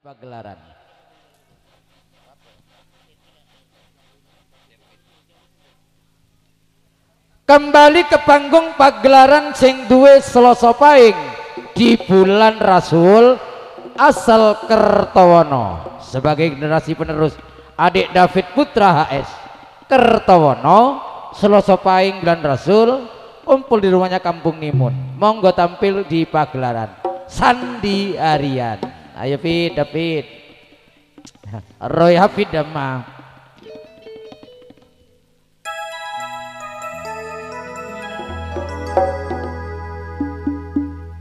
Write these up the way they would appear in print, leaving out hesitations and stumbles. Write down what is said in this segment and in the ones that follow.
Pagelaran. Kembali ke panggung pagelaran sing duwe Selasa Pahing di bulan Rasul asal Kertowono sebagai generasi penerus adik David Putra HS Kertowono. Selasa Pahing bulan Rasul kumpul di rumahnya Kampung Nimun, monggo tampil di pagelaran Sandi Arian. Ayo Fit, David Roy Hafid Dama.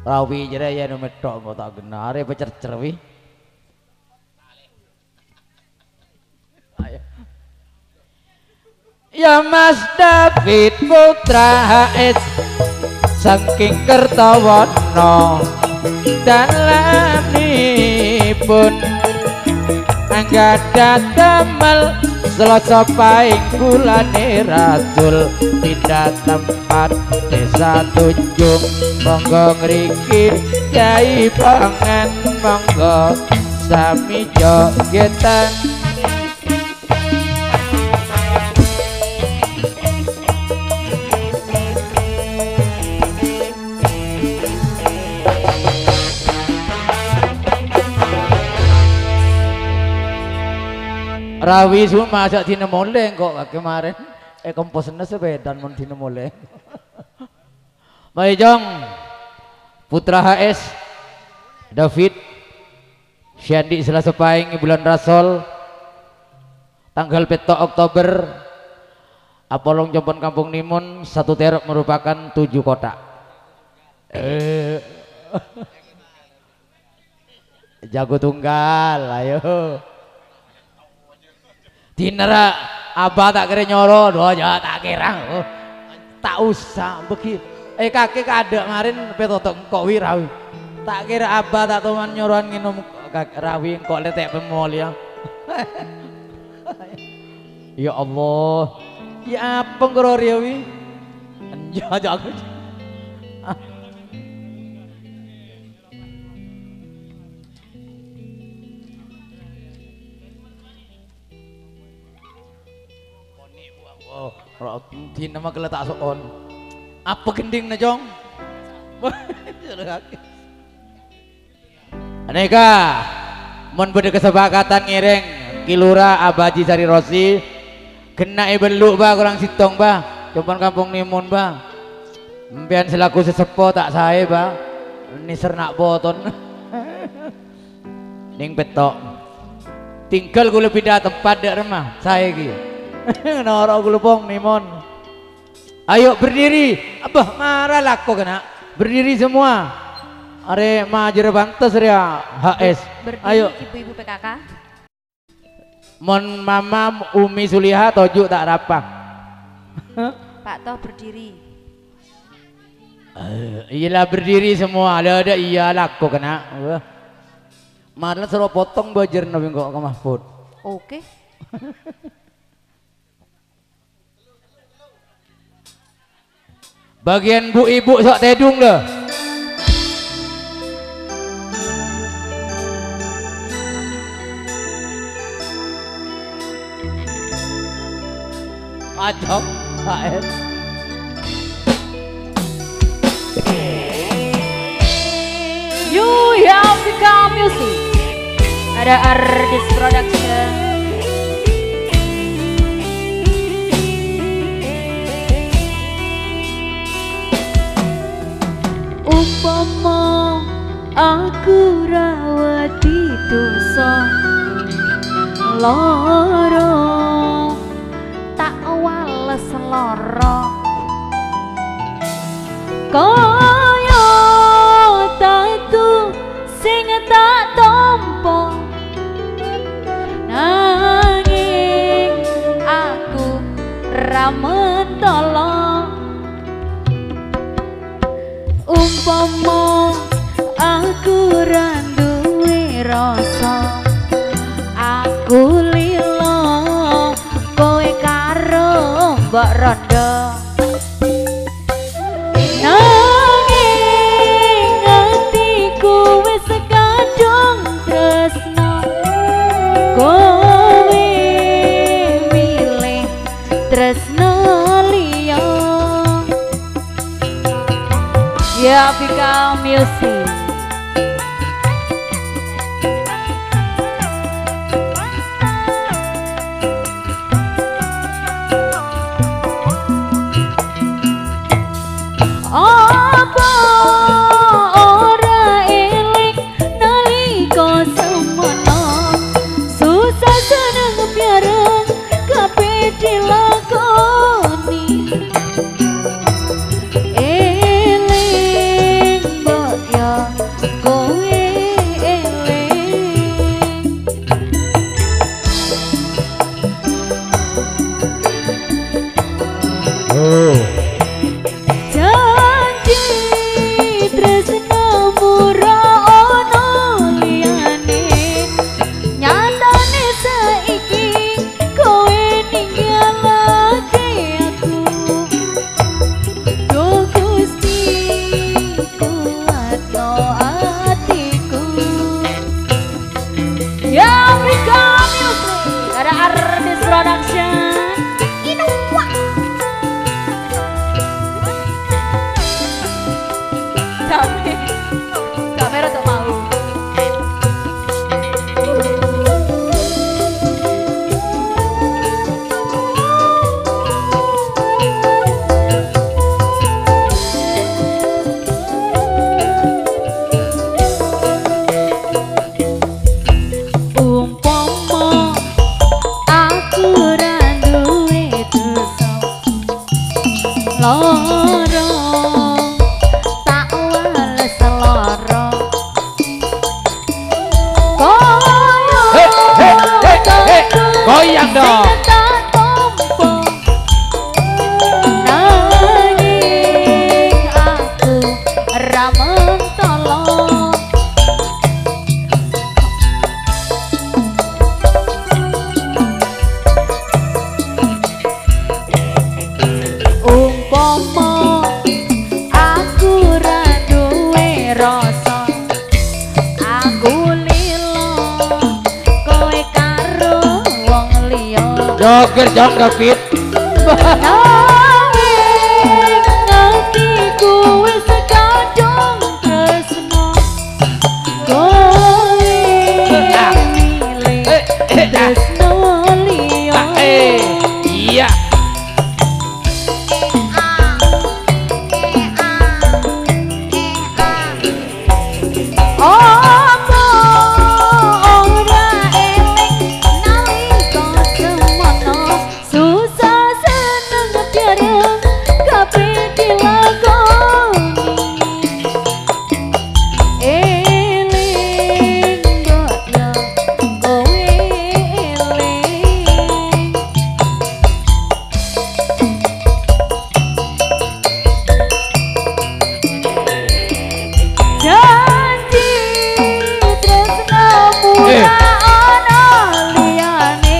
Rawi jere ya no metok kok tak genare pecercer wi. Ayo. Ya Mas David Putra HS saking Kertowono dalamipun anggadha damel Selasa Pahing bulane Rasul pindah tempat desa Tunjung monggo ngriki Kyai pangan monggo sami jogetan. Rawi semua masak dina moleng kok kemarin komposnya sepedan mon dina moleng. Baik Jong Putra HS David Syandi Selasa Pahing bulan Rasul tanggal 7 Oktober Apolong Jompon Kampung Nimun satu terok merupakan 7 kotak. Jago tunggal ayo dinera abah tak kira nyoro doa aja tak kira tak usah begitu kakek ada kemarin petotok kok wirawi tak kira abah tak teman nyoroan nginum rawi kok letek pemol ya. Ya Allah ya apa ngeroriawi anjah aku di nama geletak soon apa gending na Jong aneka mon beda kesepakatan ngiring kilura abaji sari rosi kena ibeluk ba kurang sitong ba Jompon Kampung Nimun ba mpian selaku sesepo tak sae ba ini sernak boton ning petok tinggal gue lebih dah tempat dek remah saya gitu. Nora gulupong Nimun. Ayo berdiri. Abah marah laku kena. Berdiri semua. Are majer bantes ya HS. Berdiri, ayo. Ibu-ibu PKK. Mon mama Umi Suliha tojuk tak rapang. Pak Toh berdiri. Iyalah berdiri semua. Ada iya laku kena. Malah suruh potong bajer nabi kok ke Mahfud. Oke. Bagian bu ibu sok tedung dah. Acok, HS. You have become music. Ada Ardis Production. Umpama aku rawati dosa lara tak wales lara kaya tatu sing tak tampa nanging aku ra mentala. Umpama aku ra duwe rasa aku lilo kowe karo mbok rondo nanging atiku wis kadung tresno tresno liya ya Vika Music. Apa ora eling nalika semono susah seneng bareng kabeh dilakoni eling mbok ya kowe eling oh kamera tuh mau umpama aku ra duwe dosa lara tak wales lara goyang dong. Nanging aku ra mentolo umpama aku ra duwe rasa aku lilo kowe karo wong liya Joget jong David. nanging atiku wis kadung tresno kowe milih tresno liya Iya. apa ora eling nalika semono susah seneng bareng kabeh dilakoni eling mbok ya kowe eling janji tresnamu ra ana liyane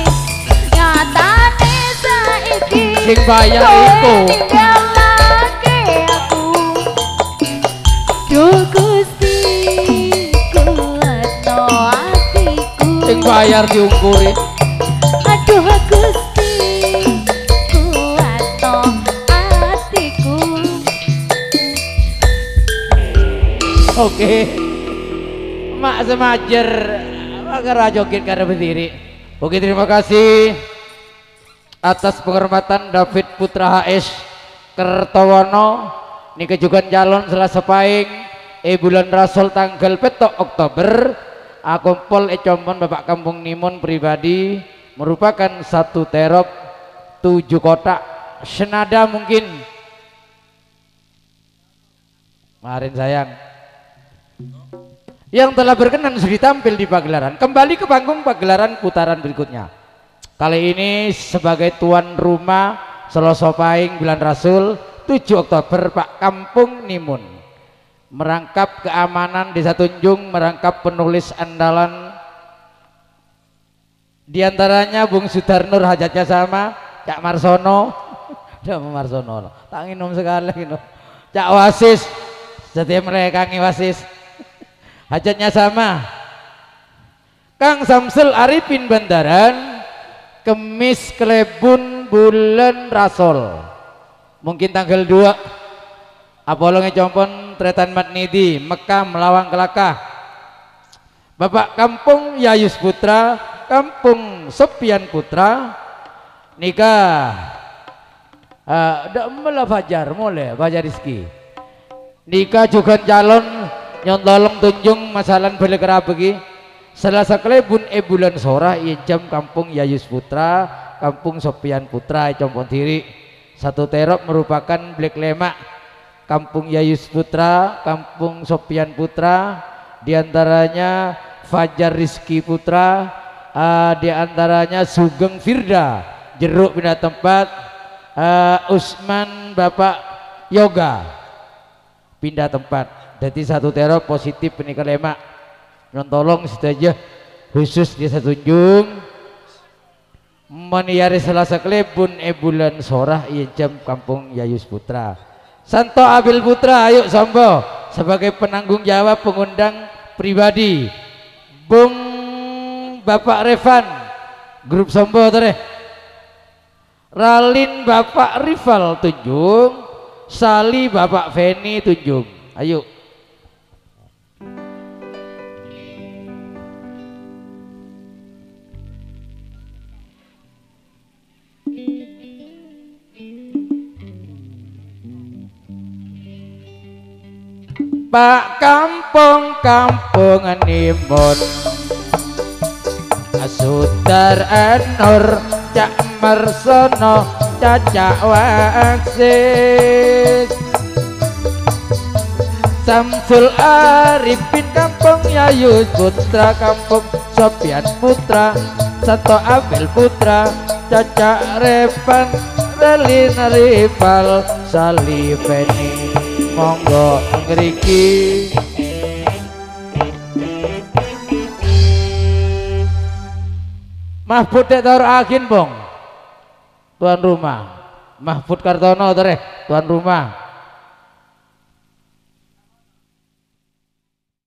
nyatane saiki Sing bayar kowe iku. ninggalake aku Duh Gusti kuatno atiku Sing bayar diungkuri. aduh Gusti kuatno atiku Oke. Mak semajer agar joget karena berdiri. Oke, terima kasih atas penghormatan David Putra HS Kertowono ini kejugan calon Selasa Pahing bulan Rasul tanggal petok Oktober akumpul compon Bapak Kampung Nimun pribadi merupakan satu terop 7 kotak senada mungkin kemarin sayang yang telah berkenan sudah tampil di pagelaran kembali ke panggung pagelaran putaran berikutnya. Kali ini sebagai tuan rumah Selasa Pahing bulan Rasul 7 Oktober Pak Kampung Nimun merangkap keamanan Desa Tunjung, merangkap penulis andalan diantaranya Bung Sudarnur hajatnya sama Cak Marsono Cak Marsono tak nginum sekali gitu. Cak Wasis setiap mereka Wasis hajatnya sama Kang Samsul Arifin Bandaran Kemis Klebun bulan Rasul. Mungkin tanggal 2 Apolonge compon tretan Matnidi Mekah melawang Kelakah. Bapak Kampung Yayus Putra, Kampung Sopian Putra nikah dak mula Fajar mulai Fajar Rizki nikah juga calon nyontolong tunjung masalan beli kerabegi Selasa kelebun bulan sorah jam Kampung Yayus Putra, Kampung Sopian Putra compon diri satu terop merupakan Black Lemak Kampung Yayus Putra, Kampung Sopian Putra, diantaranya Fajar Rizki Putra, diantaranya Sugeng Firda, Jeruk pindah tempat, Usman Bapak Yoga pindah tempat. Jadi satu terop positif penikah lemak. Tolong situ aja khusus di satu Tunjung meniari Selasa kelebun bulan sorah jam Kampung Yayus Putra. Santo Abil Putra ayo Sombo sebagai penanggung jawab pengundang pribadi Bung Bapak Revan grup Sombo tadi Ralin Bapak Rival Tunjung, Sali Bapak Feni Tunjung. Ayo Pak kampung Nimun Sudar Anur Cak Marsono Cacak Waksis Samsul Arifin Kampung Yayus Putra, Kampung Sopian Putra, Santo Abil Putra, Cacak Revan Relin Rival Sali Feni monggo ngriki Mahfud Taur Akin Bong tuan rumah Mahfud Kartono tereh tuan rumah